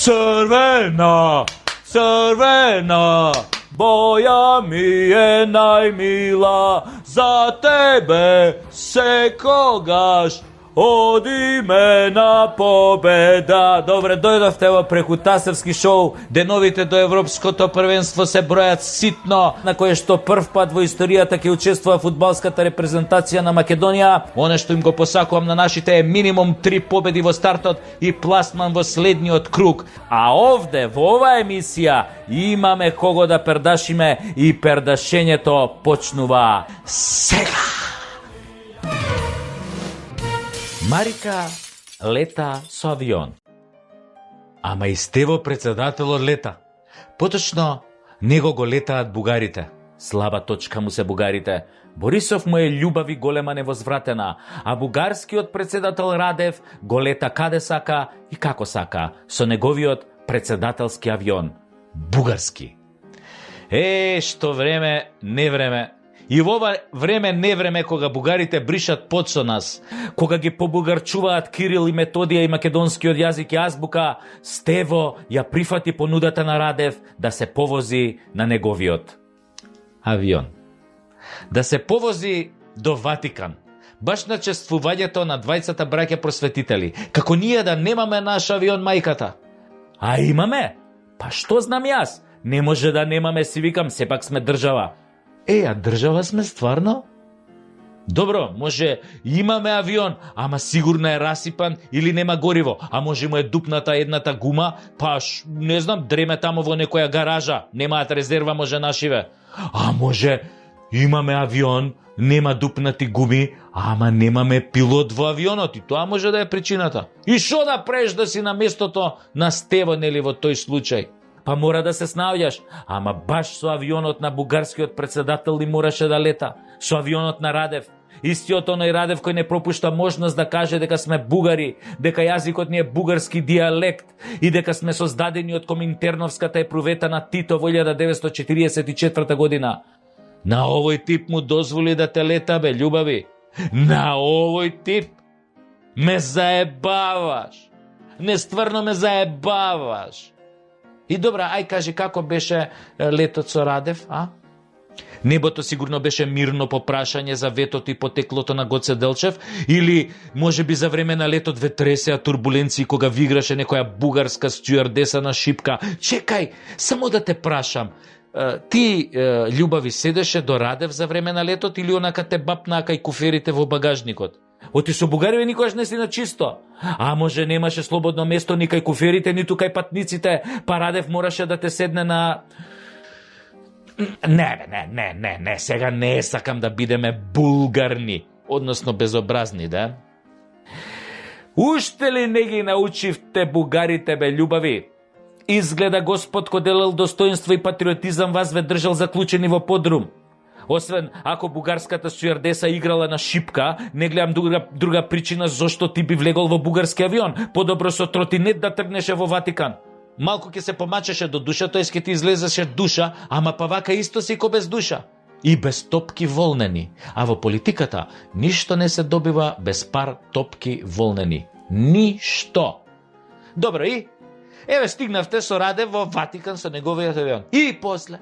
Crvena, crvena, boja mi je najmila, za tebe sekogaš одиме на победа. Добре, дојдовте во преку Тасевски шоу. Деновите до Европското првенство се бројат ситно, на кое што прв пат во историјата ќе учествува фудбалската репрезентација на Македонија. Оно што им го посакувам на нашите е минимум 3 победи во стартот и пласман во следниот круг. А овде, во оваа емисија, имаме кого да пердашиме и пердашењето почнува сега. Марика лета со авион. Ама и Стево председателот лета. Поточно, него го летаат бугарите. Слаба точка му се бугарите. Борисов му е љубави голема невозвратена, а бугарскиот председател Радев го лета каде сака и како сака, со неговиот председателски авион. Бугарски. Што време, не време. И во ова време не време кога бугарите бришат пот со нас, кога ги побугарчуваат Кирил и Методија и македонскиот јазик и азбука, Стево ја прифати понудата на Радев да се повози на неговиот авион. Да се повози до Ватикан. Баш на чествувањето на двајцата браќа просветители. Како ние да немаме наш авион мајката. А имаме? Па што знам јас? Не може да немаме, си викам, сепак сме држава. А држава сме стварно? Добро, може имаме авион, ама сигурно е расипан или нема гориво, а може му е дупната едната гума, па не знам, дреме тамо во некоја гаража, немаат резерва, може нашиве. А може имаме авион, нема дупнати гуми, ама немаме пилот во авионот и тоа може да е причината. И шо да преш да си на местото на Стево, нели во тој случај? Па мора да се снаоѓаш, ама баш со авионот на бугарскиот председател ли мораше да лета, со авионот на Радев. Истиот оној Радев кој не пропушта можност да каже дека сме бугари, дека јазикот ни е бугарски диалект и дека сме создадени од Коминтерновската епрувета на Тито во 1944 година. На овој тип му дозволи да те лета, бе, љубави. На овој тип ме заебаваш. Не, стварно ме заебаваш. И добра, ај кажи како беше летот со Радев, а? Небото сигурно беше мирно по прашање за ветото и потеклото на Гоце Делчев, или може би за време на летот ве тресеа турбуленции кога ви играше некоја бугарска стюардеса на шипка. Чекај, само да те прашам, ти, љубави, седеше до Радев за време на летот или онака те бапнаа кај куферите во багажникот? Оти со бугариве никогаш не си на чисто. А може немаше слободно место ни кај куферите, ниту кај патниците, па Радев мораше да те седне на... Не, сега не сакам да бидеме булгарни, односно безобразни, да? Уште ли не ги научивте бугарите, бе, љубави? Изгледа Господ кој делел достоинство и патриотизам вас ве држал заклучени во подрум. Освен ако бугарската стюардеса играла на шипка, не гледам друга причина зошто ти би влегол во бугарски авион. Подобро со тротинет да тргнеше во Ватикан. Малку ќе се помачеше до душа, тој ќе ти излезеше душа, ама па вака исто си ко без душа. И без топки волнени. А во политиката ништо не се добива без пар топки волнени. Ништо. Добро, и? Еве стигнавте со Радев во Ватикан со неговиот авион. И после,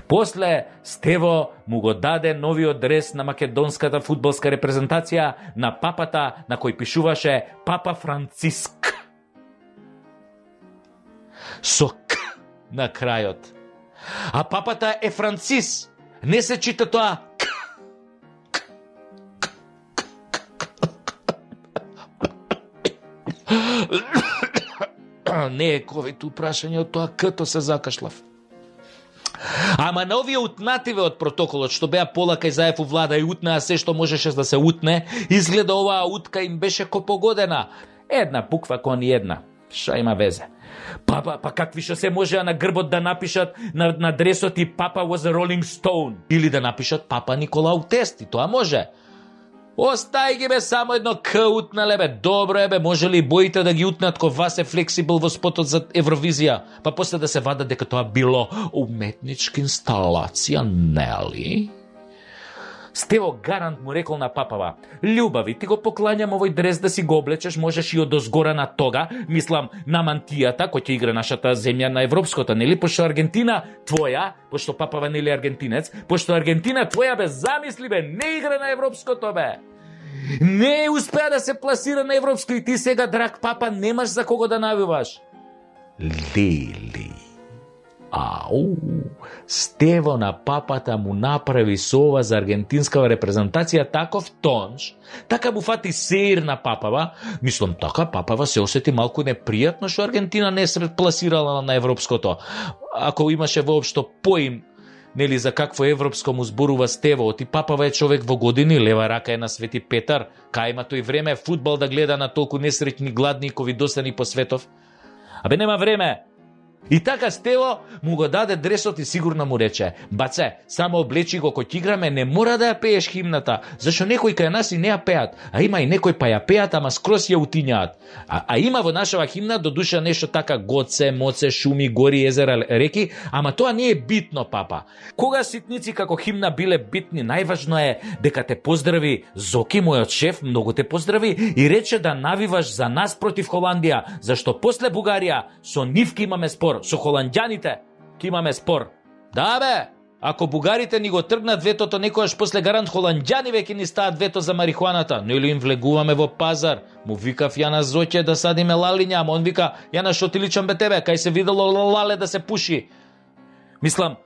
После Стево му го даде новиот дрес на македонската фудбалска репрезентација на папата на кој пишуваше Папа Франциск. Со К на крајот. А папата е Францис. Не се чита тоа К. Не е ковид упрашање од тоа К-то се закашлав. Ама на овие утнативе од протоколот, што беа полака и заев у влада и утнаа се што можеше да се утне, изгледа оваа утка им беше копогодена. Една буква кон една. Шо има везе? Па какви што се можеа на грбот да напишат на дресот и Папа was a Rolling Stone. Или да напишат Папа Николау Тести, тоа може. Остај ги, бе, само едно К утнале, бе. Добро е, бе, може ли боите да ги утнат ко вас е флексибл во спотот за Евровизија, па после да се вадат дека тоа било уметничка инсталација, нели? Стево гарант му рекол на папава: "Љубави, ти го поклањам овој дрес да си го облечеш, можеш и од озгора на тога, мислам на мантијата кој ќе игра нашата земја на европското, нели, пошто Аргентина твоја, пошто папава нели аргентинец, пошто Аргентина твоја бе, замисли бе, не игра на европското бе. Не успеа да се пласира на европско и ти сега, драг папа, немаш за кого да навиваш." Лели. Ау, Стево на папата му направи со ова за аргентинскава репрезентација таков тонш, така му фати сеир на папава, мислам така папава се осети малку непријатно што Аргентина не се пласирала на европското. Ако имаше воопшто поим нели за какво европско му зборува Стево, ти папава е човек во години, лева рака е на Свети Петар, кај има тој време фудбал да гледа на толку несреќни, гладни и ковидосани по светов. Абе нема време. И така Стево му го даде дресот и сигурно му рече: "Баце, само облечи го кој играме, не мора да ја пееш химната, зашто некои кај нас и не ја пеат, а има и некои па ја пеат, ама скрос ја утињаат. А има во нашава химна до душа нешто така гоце, моце, шуми, гори, езера, реки, ама тоа не е битно, папа. Кога ситници како химна биле битни, најважно е дека те поздрави Зоки, мојот шеф, многу те поздрави и рече да навиваш за нас против Холандија, зашто после Бугарија со нив ке имаме спор, со холанѓаните ке имаме спор. Да бе, ако бугарите ни го тргнат ветото, некојаш после гарант холанѓани веќе ни стаат вето за марихуаната. Нели им влегуваме во пазар? Му викав ја на Зоќе да садиме лалиња, ама он вика: "Ја што ти личам бе тебе, кај се видело лале да се пуши." Мислам,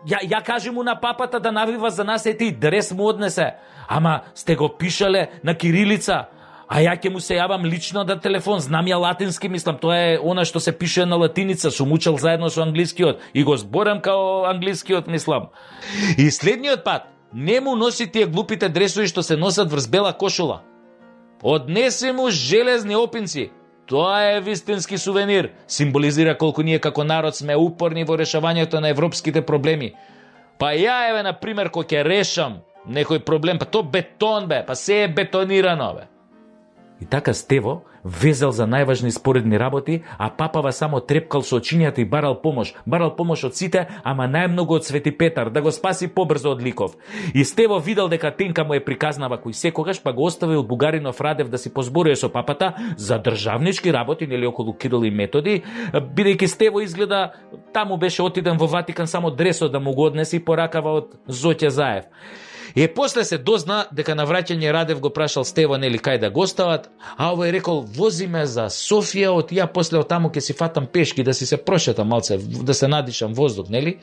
ја кажи му на папата да навива за нас, ети дрес му однесе. Ама сте го пишале на кирилица. А ја ќе му се јавам лично да телефон, знам ја латински, мислам, тоа е она што се пише на латиница, сум учел заедно со англискиот и го зборам као англискиот, мислам. И следниот пат, не му носи тие глупите дресови што се носат врз бела кошула. Однесе му железни опинци. Тоа е вистински сувенир, символизира колку ние како народ сме упорни во решавањето на европските проблеми. Па ја еве, на пример, кој ќе решам некој проблем, па то бетон бе, па се е бетонирано бе. И така Стево везел за најважни споредни работи, а папава само трепкал со очињата и барал помош од сите, ама најмногу од Свети Петар, да го спаси побрзо од Ликов. И Стево видел дека Тенка му е приказнава кој секогаш, па го оставил бугаринов Радев да си позборува со папата за државнички работи, нели околу Кирил и Методи, бидејќи Стево изгледа таму беше отиден во Ватикан само дресот да му го однесе и поракава од Зоќе Заев. И после се дозна дека на враќање Радев го прашал Стево нели кај да гостават, а овој рекол: "Вози ме за Софија, од ја после од таму ќе си фатам пешки да си се прошетам малце, да се надишам воздух, нели?"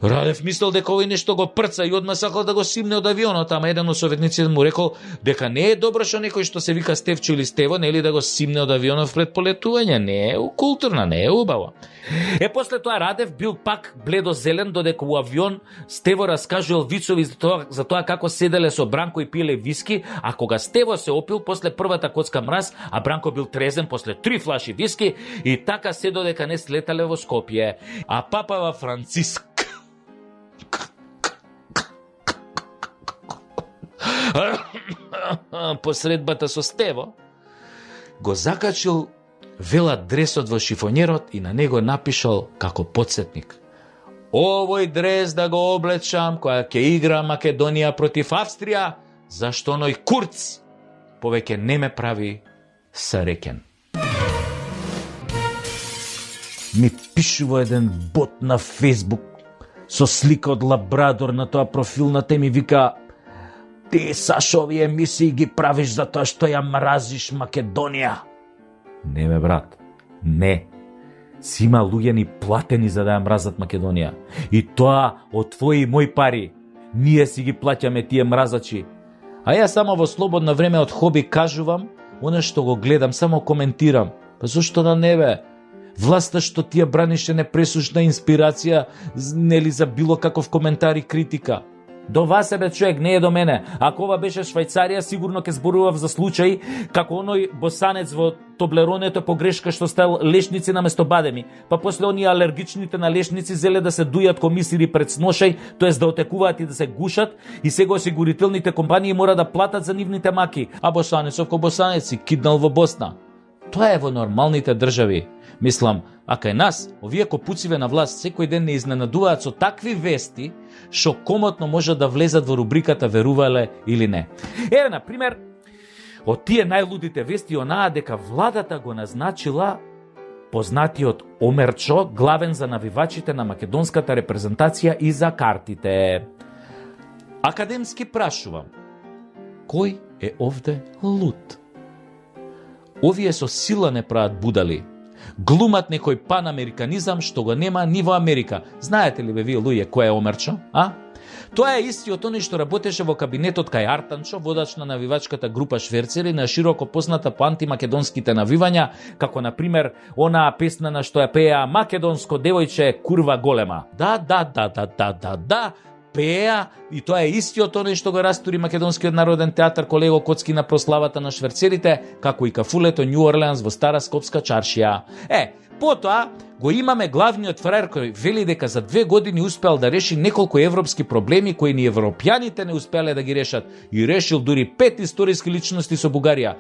Радев мислел дека овој нешто го прца и одма сакал да го симне од авионот, ама еден од советниците му рекол дека не е добро што некој што се вика Стевчо или Стево, нели, да го симне од авионот пред полетување, не е културно, не е убаво. После тоа Радев бил пак бледо-зелен, додека у авион Стево раскажувал вицови за тоа како седеле со Бранко и пиеле виски, а кога Стево се опил после првата коцка мраз, а Бранко бил трезен после 3 флаши виски, и така се додека не слетале во Скопје. А папава Франциск посредбата со Стево го закачил вела дресот во шифонерот и на него напишал како подсетник: "Овој дрес да го облечам која ќе игра Македонија против Австрија, зашто оној Курц повеќе не ме прави сареќен." Ми пишува еден бот на Фейсбук со слика од лабрадор на тоа профил на те, ми вика: "Ти, Сашо, овие емисии ги правиш затоа што ја мразиш Македонија." Не бе, брат, не. Си има луѓе ни платени за да ја мразат Македонија. И тоа од твои и мои пари. Ние си ги плаќаме тие мразачи. А ја само во слободно време од хоби кажувам, оно што го гледам, само коментирам. Па зошто да не бе? Власта што ти ја бранише непресушна инспирација, нели, за било каков коментар и критика. До вас е бе човек, не е до мене. Ако ова беше Швајцарија, сигурно ќе зборував за случај како оној босанец во Тоблеронето по грешка што стал лешници наместо бадеми, па после оние алергичните на лешници зеле да се дујат комисири пред сношај, тоест да отекуваат и да се гушат, и сега осигурителните компании мора да платат за нивните маки, а босанецов ко босанеци киднал во Босна. Тоа е во нормалните држави. Мислам, а кај нас, овие копуциве на власт секој ден не изненадуваат со такви вести, што комотно може да влезат во рубриката верувале или не. Еве, на пример, од тие најлудите вести онаа дека владата го назначила познатиот Омерчо главен за навивачите на македонската репрезентација и за картите. Академски прашувам, кој е овде луд? Овие со сила не прават будали. Глумат некој панамериканизам што го нема ни во Америка. Знаете ли бе вие луѓе кој е Омерчо? А? Тоа е истиот оној што работеше во кабинетот кај Артанчо, водач на навивачката група шверцери, на широко позната по антимакедонските навивања, како на пример онаа песна на што ја пеа македонско девојче курва голема. Да, пеа, и тоа е истиот оној што го растури Македонскиот народен театар колего Коцки на прославата на шверцерите, како и кафулето Нью Орлеанс во Стара Скопска чаршија. Потоа го имаме главниот фраер кој вели дека за 2 години успеал да реши неколку европски проблеми кои ни европјаните не успеале да ги решат и решил дури 5 историски личности со Бугарија.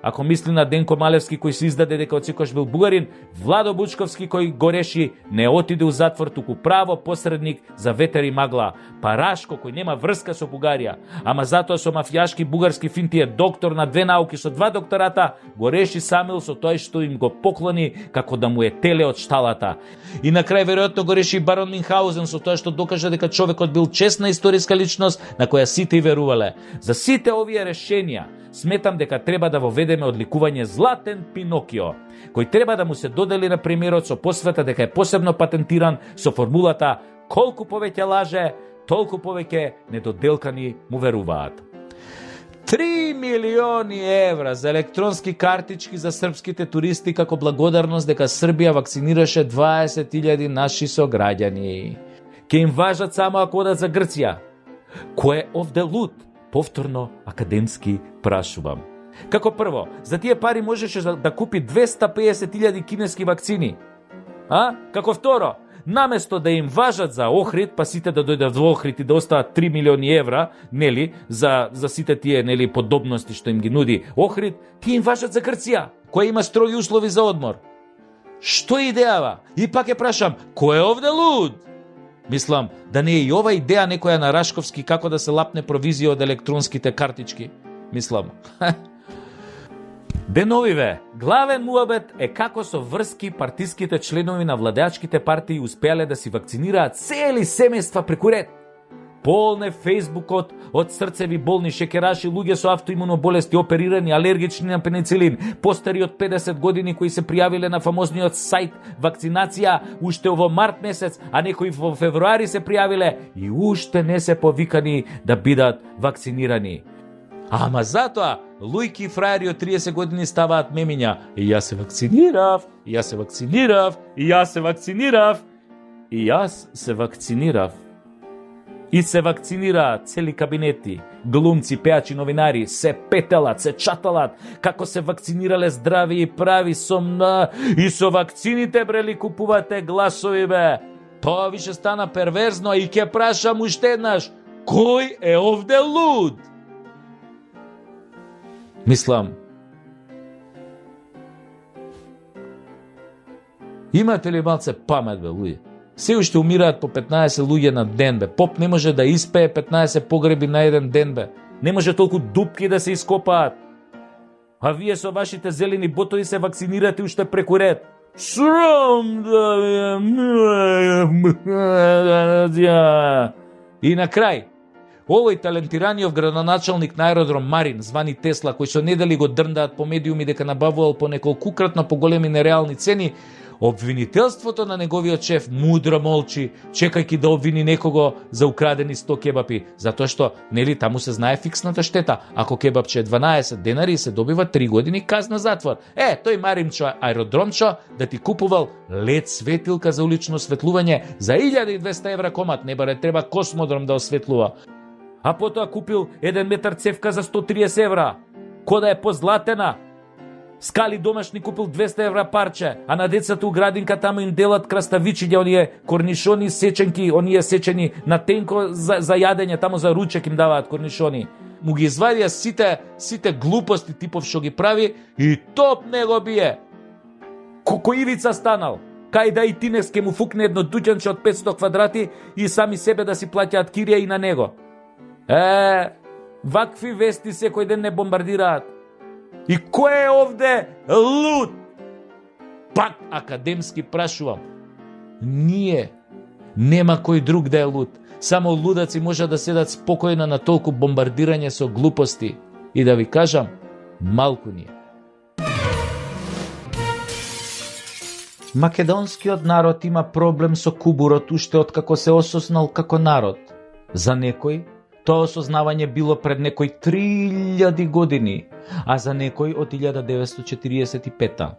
Ако мисли на Денко Малевски кој се издаде дека отсекогаш бил бугарин, Владо Бучковски кој го реши, не отиде у затвор, туку право посредник за ветер и магла. Парашко кој нема врска со Бугарија, ама затоа со мафијашки бугарски финти е доктор на 2 науки со 2 доктората, го реши Самил со тој што им го поклони како да му е теле од шталата. И на крај веројатно го реши барон Минхаузен со тоа што докажа дека човекот бил честна историска личност на која сите и верувале. За сите овие решенија сметам дека треба да воведеме одликување Златен Пинокио, кој треба да му се додели на премиерот со посвета дека е посебно патентиран со формулата колку повеќе лаже, толку повеќе недоделкани му веруваат. 3 милиони евра за електронски картички за српските туристи како благодарност дека Србија вакцинираше 20.000 наши сограѓани. Ке им важат само ако одат за Грција. Кој е овде луд? Повторно академски прашувам. Како прво, за тие пари можеше да купи 250.000 кинески вакцини. Како второ, наместо да им важат за Охрид, па сите да дојдат во Охрид и да остават 3 милиони евра, нели, за сите тие, нели, подобности што им ги нуди Охрид, тие им важат за Грција, која има строги услови за одмор. Што е идејава? И пак ја прашам, кој е овде луд? Мислам, да не е и ова идеја некоја на Рашковски како да се лапне провизија од електронските картички. Мислам. Деновиве, главен муабет е како со врски партиските членови на владеачките партии успеале да си вакцинираат цели семејства преку ред. Полне Фейсбукот од срцеви болни, шекераши, луѓе со автоимуно болести, оперирани, алергични на пеницилин, постари од 50 години кои се пријавиле на фамозниот сајт вакцинација уште во март месец, а некои во февруари се пријавиле и уште не се повикани да бидат вакцинирани. Ама затоа, луѓки и фраери од 30 години ставаат мемиња. И јас се вакцинирав, и јас се вакцинирав, и јас се вакцинирав, и јас се вакцинирав. И се вакцинираат цели кабинети, глумци, пеачи, новинари, се петелат, се чаталат, како се вакцинирале здрави и прави и со вакцините брели купувате гласови бе. Тоа више стана перверзно и ќе прашам уште еднаш, кој е овде луд? Мислам, имате ли малце памет бе, луѓе? Се уште умираат по 15 луѓе на ден бе. Поп не може да испее 15 погреби на еден ден бе. Не може толку дупки да се ископаат. А вие со вашите зелени ботови се вакцинирате уште преку ред. Срам да ви... И на крај, овој талентираниот градоначалник на аеродром Марин, звани Тесла, кој со недели го дрндаат по медиуми дека набавувал по неколкукратно поголеми нереални цени, обвинителството на неговиот шеф мудро молчи, чекајќи да обвини некого за украдени 100 кебапи, затоа што, нели, таму се знае фиксната штета. Ако кебапче е 12 денари, се добива 3 години казна затвор. Тој Маринчо аеродромчо да ти купувал лед светилка за улично светлување за 1200 евра комат, не баре треба космодром да осветлува. А потоа купил 1 метар цевка за 130 евра, кода е позлатена. Скали домашни купил 200 евра парче, а на децата у градинка таму им делат краставичиња, оние корнишони сеченки, оние сечени на тенко за јадење, таму за ручек им даваат корнишони. Му ги извадија сите глупости типов што ги прави и топ не го бие. Кој ивица станал? Кај да и Тинес ке му фукне едно дуќанче од 500 квадрати и сами себе да си плаќаат кирија и на него. Вакви вести секој ден не бомбардираат. И кој е овде луд? Пак академски прашувам. Ние. Нема кој друг да е луд. Само лудаци може да седат спокојно на толку бомбардирање со глупости. И да ви кажам, малку ние. Македонскиот народ има проблем со кубурот уште откако се осознал како народ. За некој, тоа осознавање било пред некои 3000 години, а за некој од 1945.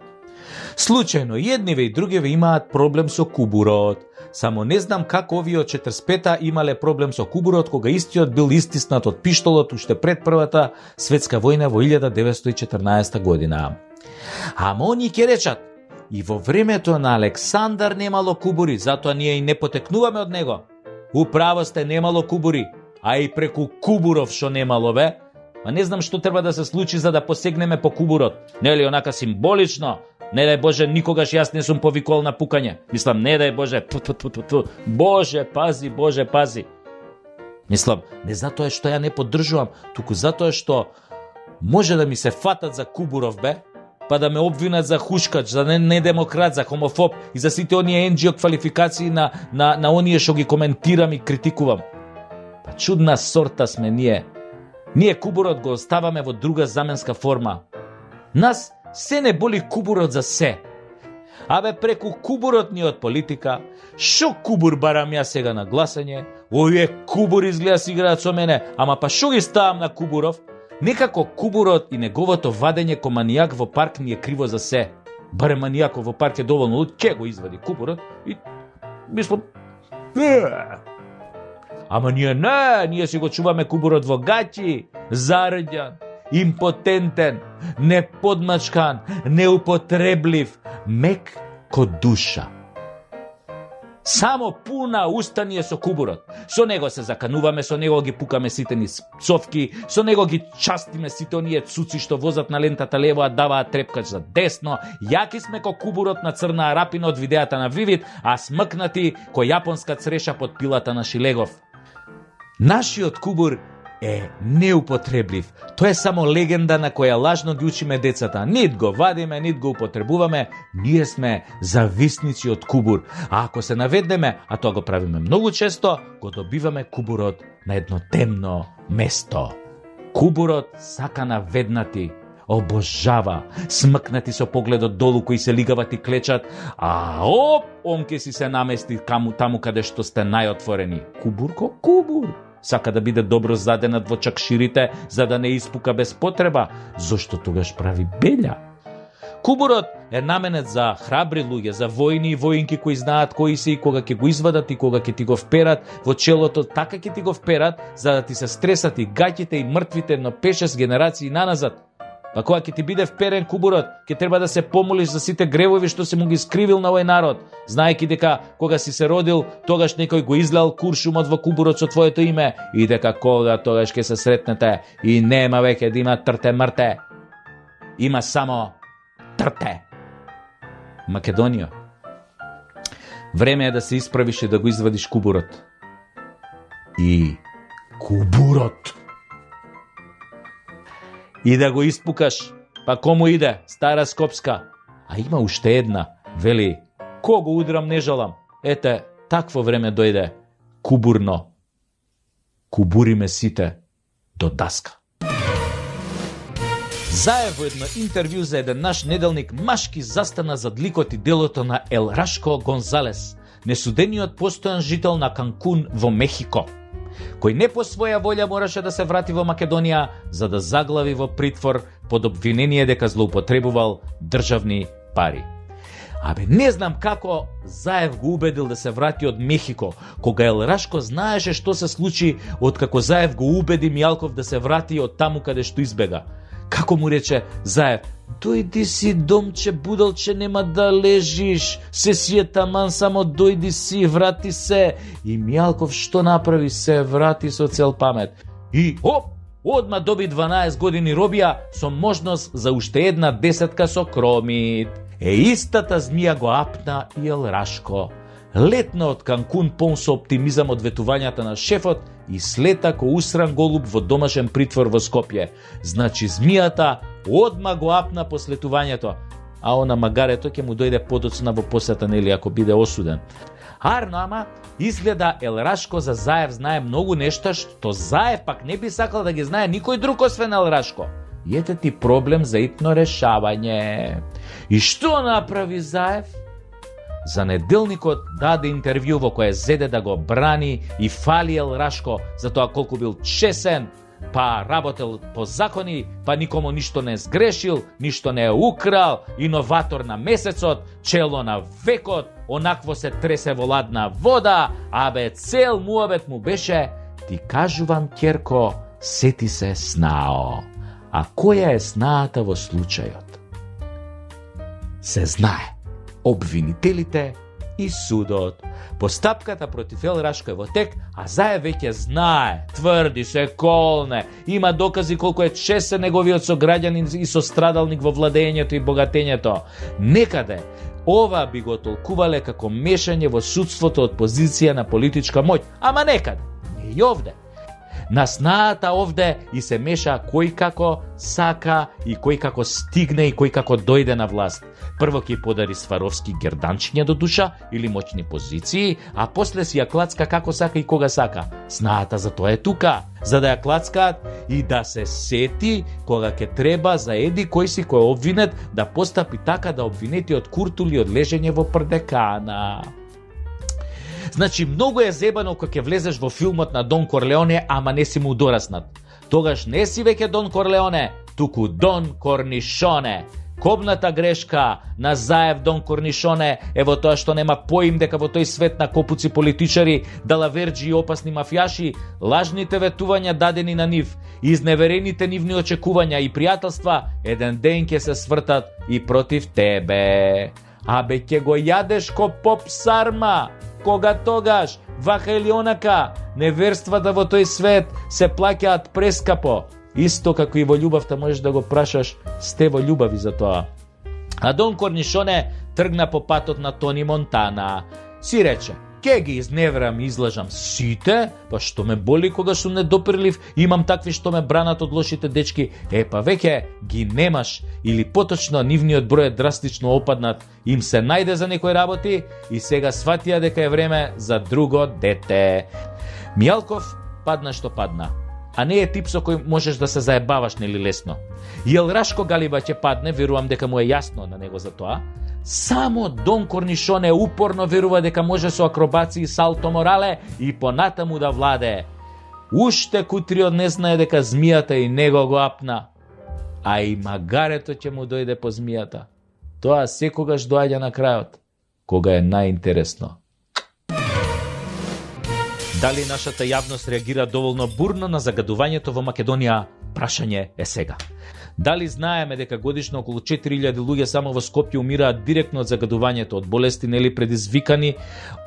Случајно, едниве и другиве имаат проблем со кубурот. Само не знам како овие од 45-та имале проблем со кубурот, кога истиот бил истиснат од пиштолот уште пред Првата светска војна во 1914 година. Ама они ќе речат, и во времето на Александар немало кубури, затоа ние и не потекнуваме од него. Управо сте, немало кубури, а и преку кубуров што немало бе. Ма не знам што треба да се случи за да посегнеме по кубурот. Нели онака символично? Не дај Боже, никогаш јас не сум повикувал на пукање. Мислам, не дај Боже, Боже пази, Боже пази. Мислам, не затоа што ја не поддржувам, туку затоа што може да ми се фатат за кубуров бе, па да ме обвинат за хушкач, за недемократ, за хомофоб и за сите оние NGO квалификации на оние што ги коментирам и критикувам. Па чудна сорта сме ние. Ние кубурот го оставаме во друга заменска форма. Нас се не боли кубурот за се. Абе преку кубурот ни од политика, шо кубур барам ја сега на гласање, овие кубури изгледа си играат со мене, ама па шо ги ставам на кубуров? Некако кубурот и неговото вадење ко манијак во парк ни е криво за се. Баре манијаков во парк е доволно луд, ќе го извади кубурот и мислам... Ама ние си го чуваме кубурот во гачи, зарđан, импотентен, неподмачкан, неупотреблив, мек ко душа. Само пуна уста ни е со кубурот. Со него се закануваме, со него ги пукаме сите ни цовки, со него ги частиме сите оние цуци што возат на лентата лево, а даваат трепкач за десно. Јаки сме ко кубурот на Црна Арапина од видеата на Вивид, а смкнати ко јапонска цреша под пилата на Шилегов. Нашиот кубур е неупотреблив. Тоа е само легенда на која лажно ги учиме децата. Нит го вадиме, нит го употребуваме. Ние сме зависници од кубур. А ако се наведнеме, а тоа го правиме многу често, го добиваме кубурот на едно темно место. Кубурот сака наведнати, обожава, смкнати со погледот долу кои се лигават и клечат, а он ке си се намести таму каде што сте најотворени. Кубур ко кубур. Сака да биде добро заденат во чакширите, за да не испука без потреба, зошто тогаш прави белја. Кубурот е наменет за храбри луѓе, за војни и воинки кои знаат кои се и кога ќе го извадат и кога ќе ти го вперат во челото, така ќе ти го вперат, за да ти се стресат и гаќите и мртвите, но 5-6 генерации наназад. Па кога ќе ти биде вперен кубурот, ќе треба да се помолиш за сите гревови што си му ги скривил на овој народ, знаејќи дека кога си се родил, тогаш некој го излеал куршумот во кубурот со твоето име и дека кога тогаш ќе се сретнете и нема веќе да има трте мрте. Има само трте. Македонија. Време е да се исправиш и да го извадиш кубурот. И кубурот. И да го испукаш, па кому иде, Стара Скопска. А има уште една, вели, кого удрам не жалам. Ете, такво време дојде, кубурно. Кубуриме сите до даска. Заев во едно интервју за еден наш неделник машки застана зад ликот и делото на Ел Рашко Гонзалес, несудениот постојан жител на Канкун во Мехико, кој не по своја волја мораше да се врати во Македонија за да заглави во притвор под обвинение дека злоупотребувал државни пари. Абе, не знам како Заев го убедил да се врати од Мехико, кога Ел Рашко знаеше што се случи откако Заев го убеди Мијалков да се врати од таму каде што избега. Како му рече Заев, дојди си домче будалче, нема да лежиш, се си е таман, само дојди си, врати се. И Мијалков што направи? Се врати со цел памет. И одма доби 12 години робија со можност за уште една 10 со кромит. Истата змија го апна и ел Рашко. Летна од Канкун полн со оптимизам од ветувањата на шефот и слета ко усран голуб во домашен притвор во Скопје. Значи змијата одма го апна по слетувањето, а она магарето ќе му дојде подоцна во посета, нели, ако биде осуден. Арно, ама, изгледа ел Рашко за Заев знае многу нешта што Заев пак не би сакал да ги знае никој друг освен ел Рашко. И ете ти проблем за итно решавање. И што направи Заев? За неделникот даде интервју во кое зеде да го брани и фали ел Рашко за тоа колку бил чесен, па работел по закони, па никому ништо не сгрешил, ништо не е украл, иноватор на месецот, чело на векот, онакво се тресе во ладна вода, абе цел муабет му беше: ти кажувам, ќерко, сети се снао. А која е снаата во случајот? Се знае. Обвинителите и судот. Постапката против ел Рашко е во тек, а Заев веќе знае, тврди, се колне, има докази колку е чесен неговиот сограѓанин и сострадалник во владењето и богатењето. Некаде ова би го толкувале како мешање во судството од позиција на политичка моќ, ама некаде, не и овде. На снаата овде и се меша кој како сака и кој како стигне и кој како дојде на власт. Прво ќе подари Сваровски герданчиња до душа или моćни позиции, а после си ја клацка како сака и кога сака. Снаата за тоа е тука, за да ја клацкаат и да се сети кога ќе треба за еди кој си кој е обвинет да постапи така да обвинетиот Куртули од лежење во Прдекана. Значи, многу е зебано кога ќе влезеш во филмот на Дон Корлеоне, ама не си му дораснат. Тогаш не си веќе Дон Корлеоне, туку Дон Корнишоне. Кобната грешка на Заев Дон Корнишоне е во тоа што нема поим дека во тој свет на копуци политичари, далаверџи и опасни мафијаши, лажните ветувања дадени на нив, изневерените нивни очекувања и пријателства еден ден ќе се свртат и против тебе. Абе ќе го јадеш ко поп сарма, кога тогаш, вака или онака, неверствата во тој свет се плаќаат прескапо. Исто како и во љубавта можеш да го прашаш, сте во љубави за тоа. А Дон Корнишоне тргна по патот на Тони Монтана. Си рече: ке ги изневерам и излажам сите, па што ме боли кога сум недопирлив, имам такви што ме бранат од лошите дечки, па веќе ги немаш, или поточно нивниот број е драстично опаднат, им се најде за некои работи и сега сватија дека е време за друго дете. Мијалков падна што падна, а не е тип со кој можеш да се заебаваш нели лесно. И ел Рашко Галиба ќе падне, верувам дека му е јасно на него за тоа. Само Дон Корнишоне упорно верува дека може со акробаци и салто морале и понатаму да владе. Уште Кутриот не знае дека змијата и него го апна, а и магарето ќе му дојде по змијата. Тоа секогаш доаѓа на крајот, кога е најинтересно. Дали нашата јавност реагира доволно бурно на загадувањето во Македонија? Прашање е сега. Дали знаеме дека годишно околу 4000 луѓе само во Скопје умираат директно од загадувањето, од болести нели предизвикани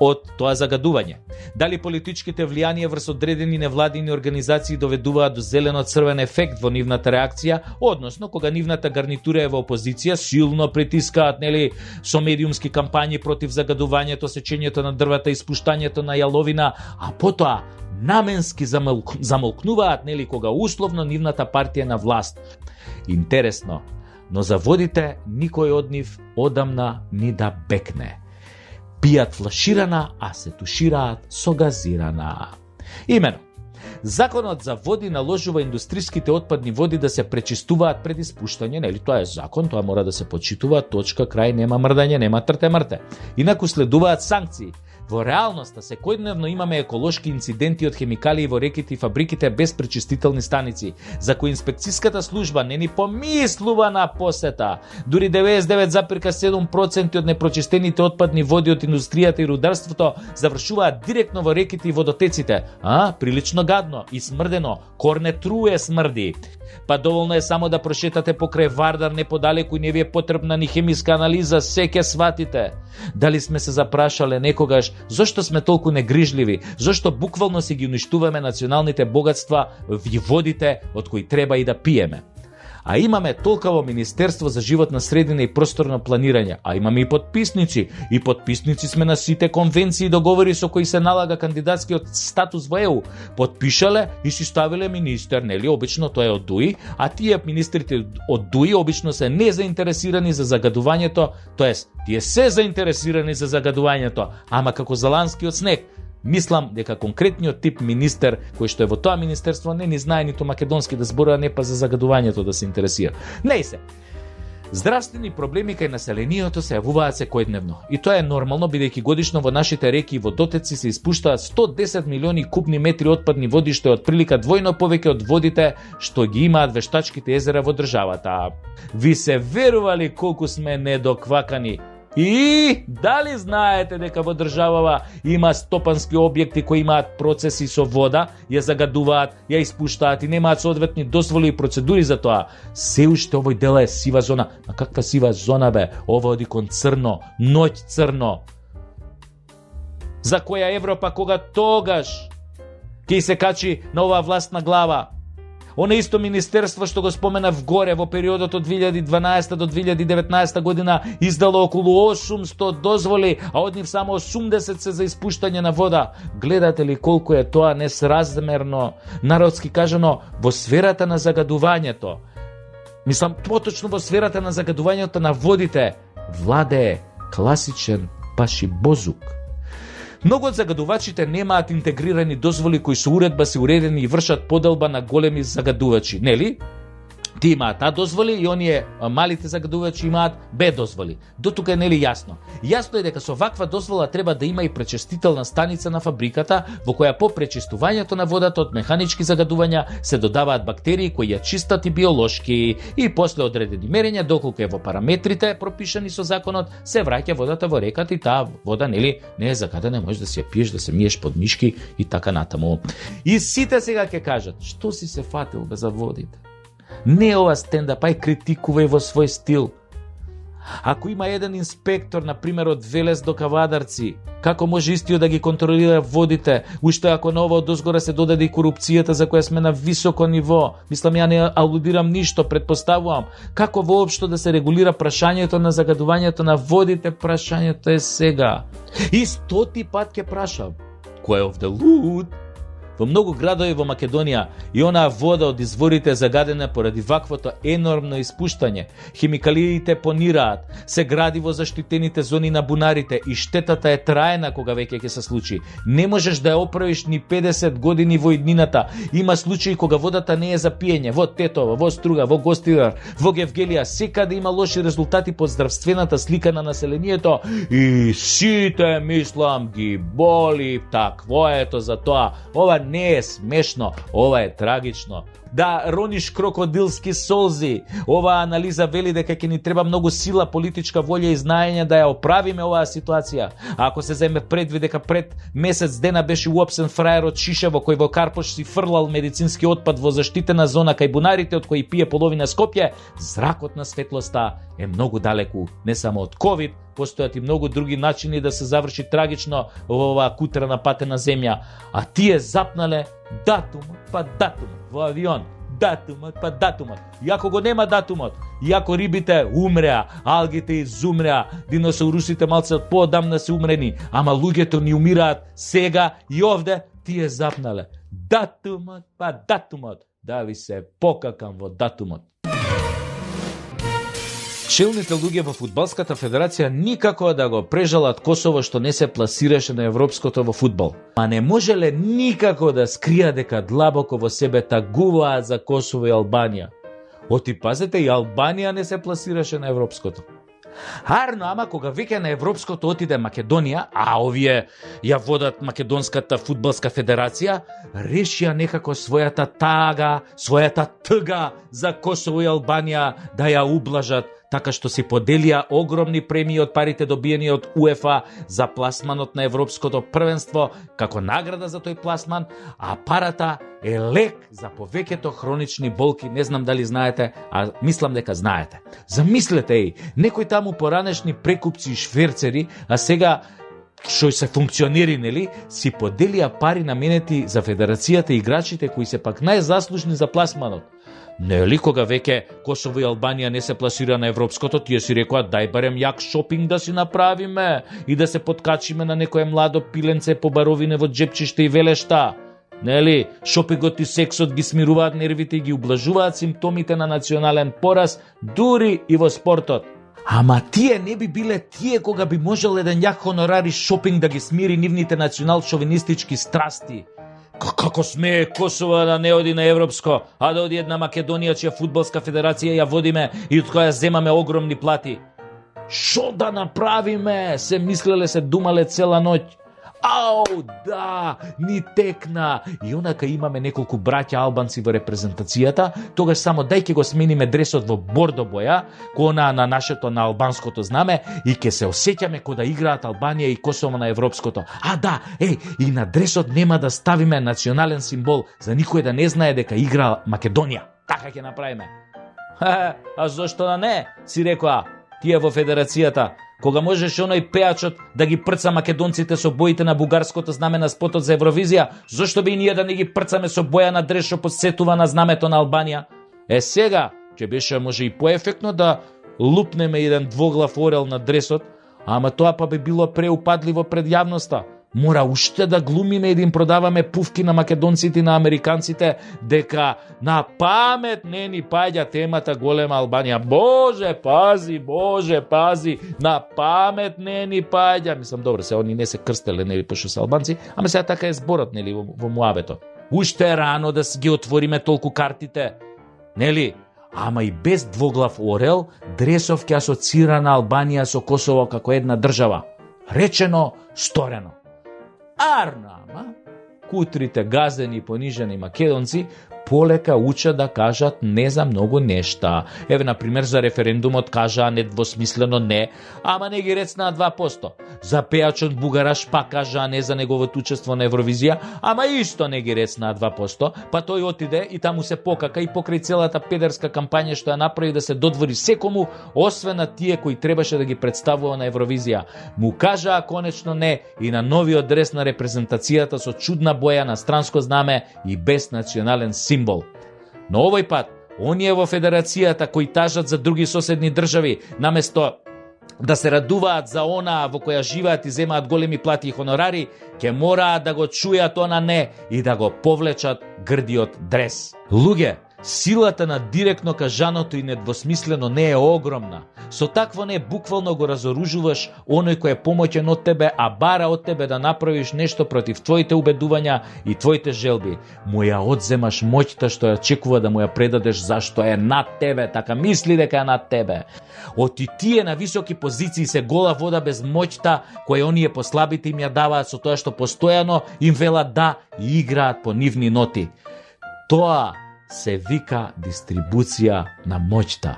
од тоа загадување? Дали политичките влијанија врз одредени невладини организации доведуваат до зелено-црвен ефект во нивната реакција, односно кога нивната гарнитура е во опозиција, силно притискаат нели со медиумски кампањи против загадувањето, сечењето на дрвата, испуштањето на јаловина, а потоа наменски замолкнуваат нели кога условно нивната партија на власт. Интересно, но за водите никој од нив одамна ни да бекне. Пијат флаширана, а се тушираат со газирана. Имено, законот за води наложува индустриските отпадни води да се пречистуваат пред испуштање, нели тоа е закон, тоа мора да се почитува, точка, крај, нема мрдање, нема трте-мрте. Инаку следуваат санкции. Во реалноста секојдневно имаме еколошки инциденти од хемикалии во реките и фабриките без пречистителни станици, за кои инспекцијската служба не ни помислува на посета. Дури 99,7% од непрочистените отпадни води од индустријата и рударството завршуваат директно во реките и водотеците. Прилично гадно и смрдено, корне труе смрди. Па доволно е само да прошетате покрај Вардар неподалеку и не ви е потребна ни хемиска анализа, се ќе сватите. Дали сме се запрашале некогаш зошто сме толку негрижливи, зошто буквално си ги уништуваме националните богатства и водите од кои треба и да пиеме? А имаме толкаво Министерство за животна средина и просторно планирање, а имаме и подписници сме на сите конвенции и договори со кои се налага кандидатскиот статус во ЕУ. Подпишале и си ставиле министер, нели? Обично тоа е од ДУИ, а тие министрите од ДУИ обично се незаинтересирани за загадувањето, тоест тие се заинтересирани за загадувањето, ама како заланскиот снег. Мислам дека конкретниот тип министер кој што е во тоа министерство не ни знае ниту македонски да зборува, не па за загадувањето да се интересира. Не се. Здравствени проблеми кај населението се јавуваат секојдневно. И тоа е нормално, бидејќи годишно во нашите реки и водотеци се испуштаат 110 милиони кубни метри отпадни води, што е отприлика двојно повеќе од водите што ги имаат вештачките езера во државата. Ви се верували колку сме недоквакани? И дали знаете дека во државава има стопански објекти кои имаат процеси со вода, ја загадуваат, ја испуштаат и немаат соодветни дозволи и процедури за тоа? Се уште овој дел е сива зона. А каква сива зона бе? Ова оди кон црно, ноќ црно. За која Европа кога тогаш ќе се качи на оваа властна глава? Оно исто министерство што го споменав горе во периодот од 2012 до 2019 година издало околу 800 дозволи, а од нив само 80 се за испуштање на вода. Гледате ли колку е тоа несразмерно, народски кажано, во сферата на загадувањето? Мислам, поточно во сферата на загадувањето на водите владее класичен пашибозук. Многу од загадувачите немаат интегрирани дозволи кои со уредба се уредени и вршат поделба на големи загадувачи, нели? Ти имаат А дозволи и оние малите загадувачи имаат Б дозволи. До тука е нели јасно? Јасно е дека со ваква дозвола треба да има и пречистителна станица на фабриката во која по пречистувањето на водата од механички загадувања се додаваат бактерии кои ја чистат и биолошки и после одредени мерења доколку е во параметрите пропишани со законот се враќа водата во реката и таа вода нели не е загадена, можеш да си ја пиеш, да се миеш под мишки и така натаму. И сите сега ќе кажат, што си се фатил бе за водите? Не ова стендап, ај критикувај во свој стил. Ако има еден инспектор, например, од Велес до Кавадарци, како може истиот да ги контролира водите, уште ако на ова одозгора се додаде и корупцијата за која сме на високо ниво? Мислам, ја не алудирам ништо, предпоставувам. Како воопшто да се регулира прашањето на загадувањето на водите? Прашањето е сега. И 100 пат ќе прашам. Кој е овде луд? Во многу градови во Македонија и онаа вода од изворите е загадена поради ваквото енормно испуштање. Химикалиите понираат, се гради во заштитените зони на бунарите и штетата е траена кога веќе ќе се случи. Не можеш да ја оправиш ни 50 години во иднината. Има случаи кога водата не е за пиење. Во Тетово, во Струга, во Гостидар, во Гевгелија, секаде има лоши резултати по здравствената слика на населението и сите, мислам, ги боли таквоето за тоа. Ова не е смешно, ова е трагично. Да рониш крокодилски солзи. Оваа анализа вели дека ќе ни треба многу сила, политичка волја и знаење да ја оправиме оваа ситуација. А ако се земе предвид дека пред месец дена беше уапсен фраер од Шишево кој во Карпош си фрлал медицински отпад во заштитена зона кај бунарите од кои пие половина Скопје, зракот на светлоста е многу далеку, не само од ковид, постојат и многу други начини да се заврши трагично во оваа кутрена патена земја. А тие запнале датумот па датумот во авион. Датумот па датумот. Иако го нема датумот, иако рибите умреа, алгите изумреа, диносаурусите малце поодамна се умрени, ама луѓето ни умираат сега и овде, тие запнале. Датумот па датумот. Дали се покакам во датумот. Челните луѓе во фудбалската федерација никако да го прежалат Косово што не се пласираше на европското во фудбал. А не можеле никако да скрија дека длабоко во себе тагуваат за Косово и Албанија. Оти пазете, и Албанија не се пласираше на европското. Арно, ама кога веќе на европското отиде Македонија, а овие ја водат Македонската фудбалска федерација, решија некако својата тага за Косово и Албанија да ја ублажат, така што си поделија огромни премии од парите добиени од УЕФА за пласманот на европското првенство како награда за тој пласман, а парата е лек за повеќето хронични болки. Не знам дали знаете, а мислам дека знаете. Замислете и, некои таму поранешни прекупци и шверцери, а сега што се функционери, нели, си поделија пари наменети за федерацијата и играчите кои се пак најзаслужни за пласманот. Нели, кога веќе Косово и Албанија не се пласира на европското, тие си рекоа дај барем јак шопинг да си направиме и да се подкачиме на некое младо пиленце по баровине во джепчиште и велешта. Нели, шопингот и сексот ги смируваат нервите и ги ублажуваат симптомите на национален пораз, дури и во спортот. Ама тие не би биле тие кога би можел еден јак хонорари шопинг да ги смири нивните национал-шовинистички страсти. Како смее Косово да не оди на европско, а да оди една Македонија чија фудбалска федерација ја водиме и од која земаме огромни плати. Шо да направиме? Се мислеле, се думале цела ноќ. Ау, да, ни текна. И онака имаме неколку браќа албанци во репрезентацијата, тогаш само дај ќе го смениме дресот во бордо боја, кона на нашето, на албанското знаме, и ќе се осеќаме кога да играат Албанија и Косово на европското. А да, и на дресот нема да ставиме национален символ, за никој да не знае дека игра Македонија. Така ќе направиме. А зошто да не, си рекоа тие во федерацијата, кога можеш оној пеачот да ги прца македонците со боите на бугарското знаме на спотот за Евровизија, зошто би и ние да не ги прцаме со боја на дрес што подсетува на знамето на Албанија? Сега, ќе беше може и поефектно да лупнеме еден двоглав орел на дресот, ама тоа па би било преупадливо пред јавноста. Мора уште да глумиме и да им продаваме пувки на македонците и на американците дека на памет не ни паѓа темата голема Албанија. Боже, пази, на памет не ни паѓа. Мислам, добро, се они не се крстеле, нели, пошто се албанци, ама сега така е зборот, нели, во муабето. Уште е рано да си ги отвориме толку картите, нели? Ама и без двоглав орел, дресов ќе асоцира на Албанија со Косово како една држава. Речено, сторено. Арнама, кутрите газени и понижени македонци полека учат да кажат не за многу нешта. Еве, например, за референдумот кажаа недвосмислено не, ама не ги рецнаа 2%. За пеачот бугараш пак кажаа не за неговото учество на Евровизија, ама исто не ги рецнаа 2%, па тој отиде и таму се покака и покрај целата педерска кампања што ја направи да се додвори секому, освен на тие кои требаше да ги представува на Евровизија. Му кажаа конечно не и на новиот дрес на репрезентацијата со чудна боја на странско знаме и без национален символ. Но овој пат, оние во федерацијата кои тажат за други соседни држави, наместо да се радуваат за она во која живеат и земаат големи плати и хонорари, ќе мораат да го чујат она не и да го повлечат грдиот дрес. Луѓе, силата на директно кажаното и недвосмислено не е огромна. Со такво не буквално го разоружуваш оној кој е помоќен од тебе, а бара од тебе да направиш нешто против твоите убедувања и твоите желби. Му ја одземаш моќта што ја чекува да му ја предадеш зашто е над тебе, така мисли дека е над тебе. Оти тие на високи позиции се гола вода без моќта која оние послабите им ја даваат со тоа што постојано им велат да и играат по нивни ноти. Тоа се вика дистрибуција на моќта.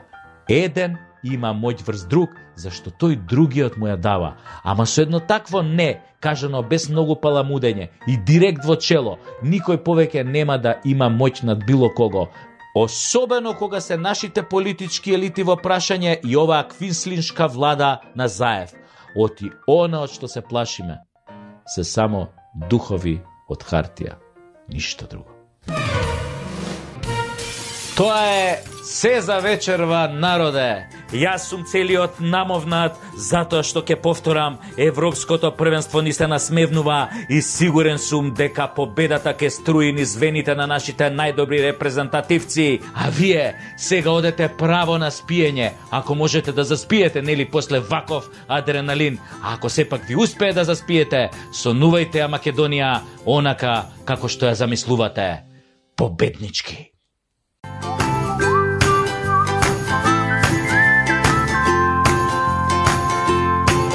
Еден има моќ врз друг, зашто тој другиот му ја дава. Ама со едно такво не, кажано без многу паламудење и директ во чело, никој повеќе нема да има моќ над било кого. Особено кога се нашите политички елити во прашање и оваа квинслиншка влада на Заев. Оти она од што се плашиме се само духови од хартија, ништо друго. Тоа е се за вечерва, народе. Јас сум целиот намовнат, затоа што ќе повторам, Европското првенство ни се насмевнува и сигурен сум дека победата ќе струи низ вените на нашите најдобри репрезентативци. А вие сега одете право на спиење, ако можете да заспиете, нели, после ваков адреналин. А ако сепак ви успее да заспиете, сонувајте ја Македонија онака како што ја замислувате. Победнички.